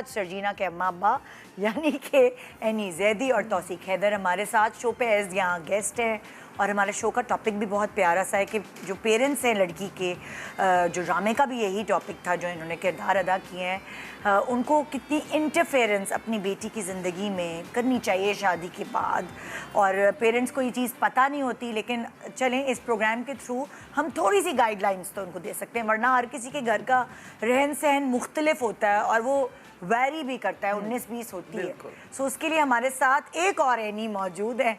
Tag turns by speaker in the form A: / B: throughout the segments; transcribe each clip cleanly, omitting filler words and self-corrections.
A: आज सर्जीना के अम्मा अब्बा यानी कि एनी जैदी और तौसीक हैदर हमारे साथ शो पे एज यहाँ गेस्ट हैं। और हमारे शो का टॉपिक भी बहुत प्यारा सा है कि जो पेरेंट्स हैं लड़की के, जो ड्रामे का भी यही टॉपिक था जो इन्होंने किरदार अदा किए हैं, उनको कितनी इंटरफेरेंस अपनी बेटी की ज़िंदगी में करनी चाहिए शादी के बाद। और पेरेंट्स को ये चीज़ पता नहीं होती, लेकिन चलें इस प्रोग्राम के थ्रू हम थोड़ी सी गाइडलाइंस तो उनको दे सकते हैं, वरना हर किसी के घर का रहन सहन मुख्तलिफ होता है और वो वैरी भी करता है, 19-20 होती है। सो उसके लिए हमारे साथ एक और एनी मौजूद है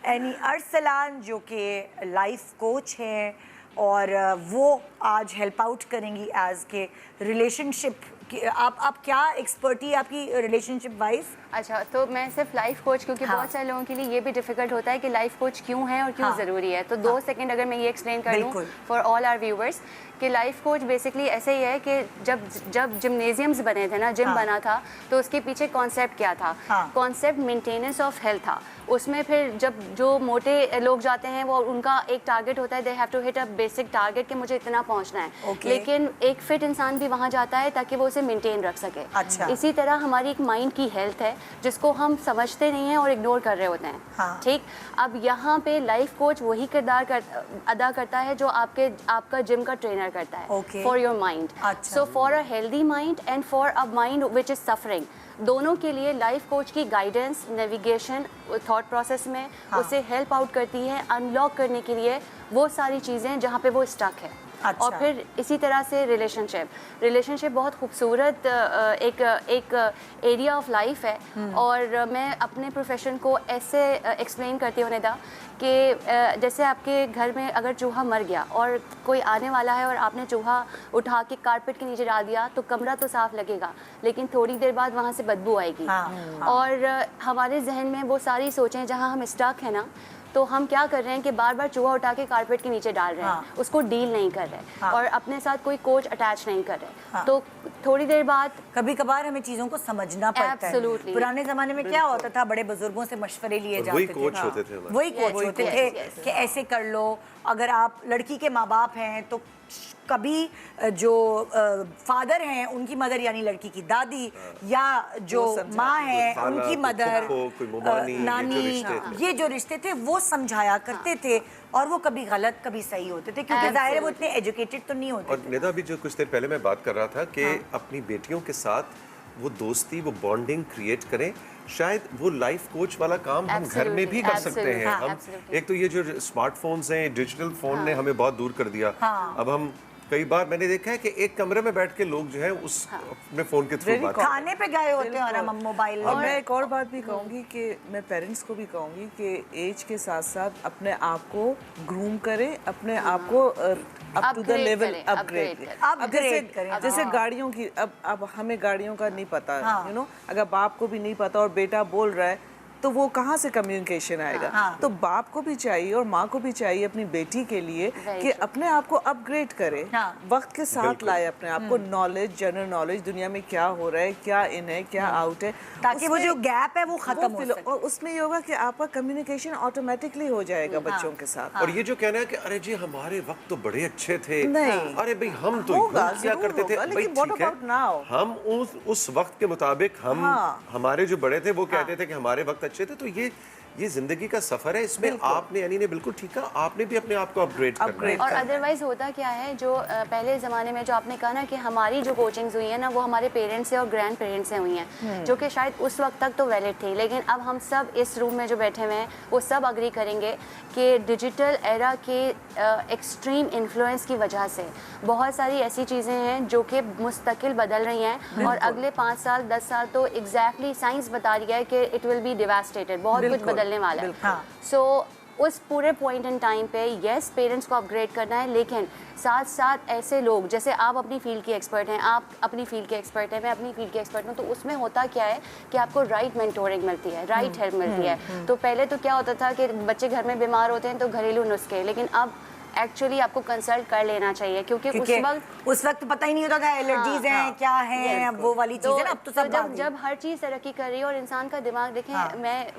A: एनी अरसलान, जो कि लाइफ कोच है और वो आज हेल्प आउट करेंगी एज के रिलेशनशिप की। आप क्या एक्सपर्टी है आपकी रिलेशनशिप वाइज?
B: अच्छा, तो मैं सिर्फ लाइफ कोच, क्योंकि बहुत सारे लोगों के लिए ये भी डिफिकल्ट होता है कि लाइफ कोच क्यों है और क्यों ज़रूरी है, तो 2 सेकंड अगर मैं ये एक्सप्लेन कर लूँ फॉर ऑल आवर व्यूवर्स कि लाइफ कोच बेसिकली ऐसे ही है कि जब जिम्नेजियम्स बने थे ना, जिम बना था, तो उसके पीछे कॉन्सेप्ट क्या था? कॉन्सेप्ट मेंटेनेंस ऑफ हेल्थ था। उसमें फिर जब जो मोटे लोग जाते हैं वो उनका एक टारगेट होता है, they have to hit a basic target कि मुझे इतना पहुंचना है। लेकिन एक फिट इंसान भी वहाँ जाता है ताकि वो उसे मेंटेन रख सके। इसी तरह हमारी एक माइंड की हेल्थ है जिसको हम समझते नहीं हैं और इग्नोर कर रहे होते हैं। ठीक, अब यहाँ पे लाइफ कोच वही किरदार अदा करता है जो आपका जिम का ट्रेनर करता है for your mind. So for a healthy mind and for a mind which is suffering, दोनों के लिए लाइफ कोच की गाइडेंस, नेविगेशन थॉट प्रोसेस में उसे हेल्प आउट करती है अनलॉक करने के लिए वो सारी चीज़ें जहाँ पे वो स्टक है। और फिर इसी तरह से रिलेशनशिप बहुत खूबसूरत एक एरिया ऑफ लाइफ है। और मैं अपने प्रोफेशन को ऐसे एक्सप्लेन करती हूँ निदा कि जैसे आपके घर में अगर चूहा मर गया और कोई आने वाला है और आपने चूहा उठा के कारपेट के नीचे डाल दिया तो कमरा तो साफ लगेगा, लेकिन थोड़ी देर बाद वहाँ से बदबू आएगी। और हमारे जहन में वो सारी सोचें जहाँ हम स्टक है ना, तो हम क्या कर रहे हैं कि बार बार चूहा उठा के कारपेट के नीचे डाल रहे हैं, उसको डील नहीं कर रहे और अपने साथ कोई कोच अटैच नहीं कर रहे। तो थोड़ी देर बाद
A: कभी कभार हमें चीज़ों को समझना पड़ता है। पुराने ज़माने में क्या होता था, बड़े बुजुर्गों से मशवरे लिए जाते थे, वही कोच होते थे कि ऐसे कर लो। अगर आप लड़की के माँ बाप हैं तो कभी जो फादर हैं उनकी मदर यानी लड़की की दादी या जो माँ है उनकी मदर, नानी, ये जो रिश्ते थे वो समझाया करते थे और वो कभी गलत कभी सही होते थे, क्योंकि जाहिर है वो इतने एजुकेटेड तो नहीं होते।
C: और निदा भी जो कुछ देर पहले मैं बात कर रहा था कि अपनी बेटियों के साथ वो दोस्ती, वो बॉन्डिंग क्रिएट करें। शायद वो लाइफ कोच वाला काम हम घर में भी कर सकते हैं। हम एक तो ये जो स्मार्टफोन्स हैं, डिजिटल फोन ने हमें बहुत दूर कर दिया। अब हम कई बार मैंने देखा है कि एक कमरे में बैठ के लोग जो है उस अपने फोन के थ्रू बात
A: खाने पे गए होते हैं और मोबाइल।
D: और मैं एक और बात भी कहूँगी कि मैं पेरेंट्स को भी कहूँगी कि एज के साथ साथ अपने आप को ग्रूम करें, अपने आप को up to the level upgrade करें। जैसे गाड़ियों की, अब हमें गाड़ियों का नहीं पता, यू नो, अगर बाप को भी नहीं पता और बेटा बोल रहा है तो वो कहाँ से कम्युनिकेशन आएगा? तो बाप को भी चाहिए और माँ को भी चाहिए अपनी बेटी के लिए कि अपने आप को अपग्रेड करे, वक्त के साथ लाए अपने आप को, नॉलेज, जनरल नॉलेज, दुनिया में क्या हो रहा है, क्या इन है, क्या आउट है,
A: ताकि वो जो गैप है वो खत्म हो सके।
D: और उसमें ये होगा कि आपका कम्युनिकेशन ऑटोमेटिकली हो जाएगा बच्चों के साथ।
C: और ये जो कहना है कि अरे जी हमारे वक्त तो बड़े अच्छे थे, अरे भाई हम तो क्या करते थे, हम उस वक्त के मुताबिक हम हमारे जो बड़े थे वो कहते थे कि हमारे वक्त अच्छे थे। तो ये जिंदगी का सफर है, इसमें आपने यानी ने बिल्कुल ठीक कहा, आपने भी अपने आप को अपग्रेड करना है।
B: और अदरवाइज होता क्या है, जो पहले ज़माने में जो आपने कहा ना कि हमारी जो कोचिंग्स हुई है ना वो हमारे पेरेंट्स से और ग्रैंड पेरेंट्स से हुई हैं, जो कि शायद उस वक्त तक तो वैलिड थी, लेकिन अब हम सब इस रूम में जो बैठे हुए हैं वो सब अग्री करेंगे कि डिजिटल एरा के एक्सट्रीम इन्फ्लुएंस की वजह से बहुत सारी ऐसी चीज़ें हैं जो कि मुस्तकिल बदल रही हैं और अगले 5 साल 10 साल तो एग्जैक्टली साइंस बता रही है कि इट विल बी डिवास्टेटेड, बहुत कुछ बदलने वाला है। सो उस पूरे पॉइंट इन टाइम पे यस पेरेंट्स को अपग्रेड करना है, लेकिन साथ साथ ऐसे लोग जैसे आप अपनी फील्ड के एक्सपर्ट हैं, आप अपनी फील्ड के एक्सपर्ट हैं, मैं अपनी फील्ड के एक्सपर्ट हूँ, तो उसमें होता क्या है कि आपको राइट मेंटोरिंग मिलती है, राइट हेल्प मिलती है। तो पहले तो क्या होता था कि बच्चे घर में बीमार होते हैं तो घरेलू नुस्खे, लेकिन अब एक्चुअली आपको कंसल्ट कर लेना चाहिए, क्योंकि
A: उस वक्त पता ही नहीं होता था एलर्जीज हैं क्या है, वो वाली चीजें ना अब तो सब
B: जब हर चीज़ तरक्की कर रही है और इंसान का दिमाग देखें,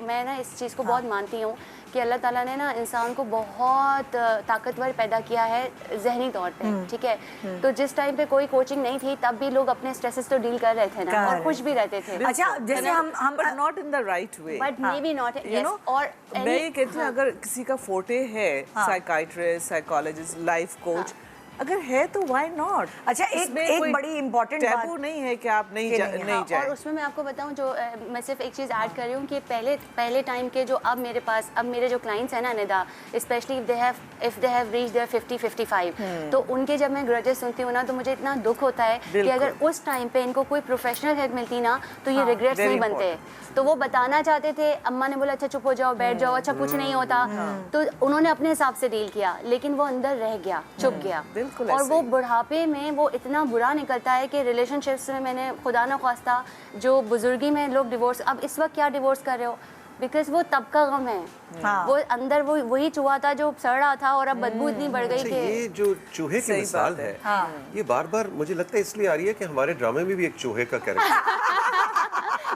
B: मैं ना इस चीज़ को बहुत मानती हूँ कि अल्लाह ताला ने ना इंसान को बहुत ताकतवर पैदा किया है जहनी तौर पे, ठीक है। तो जिस टाइम पे कोई कोचिंग नहीं थी तब भी लोग अपने स्ट्रेसेस तो डील कर रहे थे ना, और खुश भी रहते थे।
A: अच्छा, जैसे हम
D: but not in the right way,
B: but may be not, you know. और
D: मैं ये कहती हूँ अगर किसी का फोटे है साइकाइट्रिस्ट, साइकोलॉजिस्ट, लाइफ कोच, अगर है तो व्हाई नॉट।
A: अच्छा, एक बड़ी इंपॉर्टेंट बात
D: टैबू नहीं है कि आप नहीं जाए।
B: और उसमें मैं आपको बताऊं, जो मैं सिर्फ एक चीज़ ऐड कर रही हूँ कि पहले टाइम के जो अब मेरे जो क्लाइंट्स हैं ना Nida, specially if they have reached their 50-55, तो उनके जब मैं ग्रजेस सुनती हूँ ना तो मुझे इतना दुख होता है कि अगर उस टाइम पे इनको कोई प्रोफेशनल हेल्प मिलती ना तो ये रिग्रेट्स नहीं बनते। तो वो बताना चाहते थे, अम्मा ने बोला अच्छा चुप हो जाओ, बैठ जाओ, अच्छा कुछ नहीं होता, तो उन्होंने अपने हिसाब से डील किया, लेकिन वो अंदर रह गया, चुप गया। और वो बुढ़ापे में वो इतना बुरा निकलता है कि रिलेशनशिप्स में मैंने खुदा न ख्वास्ता जो बुजुर्गी में लोग डिवोर्स, अब इस वक्त क्या डिवोर्स कर रहे हो, बिकॉज वो तब का गम है। वो अंदर वही चूहा था जो सड़ रहा था और अब बदबू इतनी बढ़ गई कि
C: ये जो चूहे की मिसाल है, ये बार बार मुझे लगता है इसलिए आ रही है कि हमारे ड्रामे में भी एक चूहे का कैरेक्टर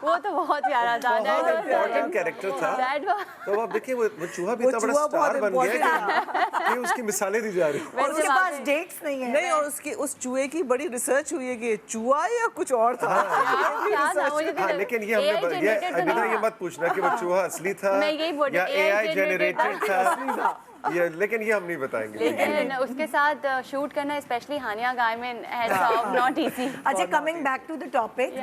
B: वो तो बहुत प्यारा था,
C: बहुत इम्पोर्टेंट कैरेक्टर था। तो अब देखिए वो चूहा भी इतना बड़ा स्टार बन गया कि उसकी मिसालें दी जा रही हैं।
A: और उसके पास डेट्स नहीं है।
D: नहीं, और उस चूहे की बड़ी रिसर्च हुई है कि चूहा या कुछ और था।
C: लेकिन ये हमने ये मत पूछना कि वो चूहा असली था या AI जनरेटेड था, लेकिन ये हम नहीं बताएंगे।
B: लेकिन उसके साथ शूट करना, स्पेशली हानिया गाय में, नॉट इजी।
A: अच्छा, coming back to the topic,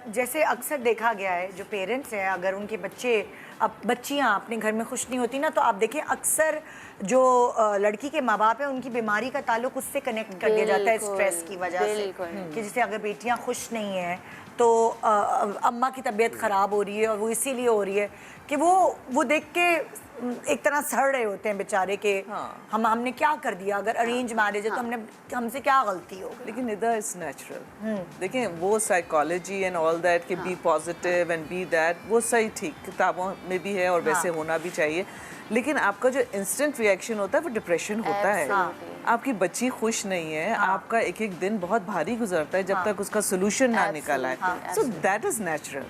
A: जैसे अक्सर देखा गया है जो पेरेंट्स हैं, अगर उनके बच्चियां अपने घर में खुश नहीं होती ना, तो आप देखें अक्सर जो लड़की के माँ बाप है उनकी बीमारी का ताल्लुक उससे कनेक्ट कर दिया जाता है, स्ट्रेस की वजह से, कि जैसे अगर बेटियां खुश नहीं हैं तो अम्मा की तबीयत ख़राब हो रही है, और वो इसीलिए हो रही है कि वो देख के एक तरह सड़ रहे होते हैं बेचारे के, हमने क्या कर दिया, अगर अरेंज मैरिज है तो हमसे क्या गलती हो गई।
D: लेकिन इधर इज नेचुरल। देखें वो साइकोलॉजी एंड ऑल दैट कि be positive and be that, वो सही ठीक किताबों में भी है और वैसे होना भी चाहिए, लेकिन आपका जो इंस्टेंट रिएक्शन होता है वो डिप्रेशन होता है। आपकी बच्ची खुश नहीं है, आपका एक एक दिन बहुत भारी गुजरता है जब तक उसका सोल्यूशन ना निकल आए। So that is natural.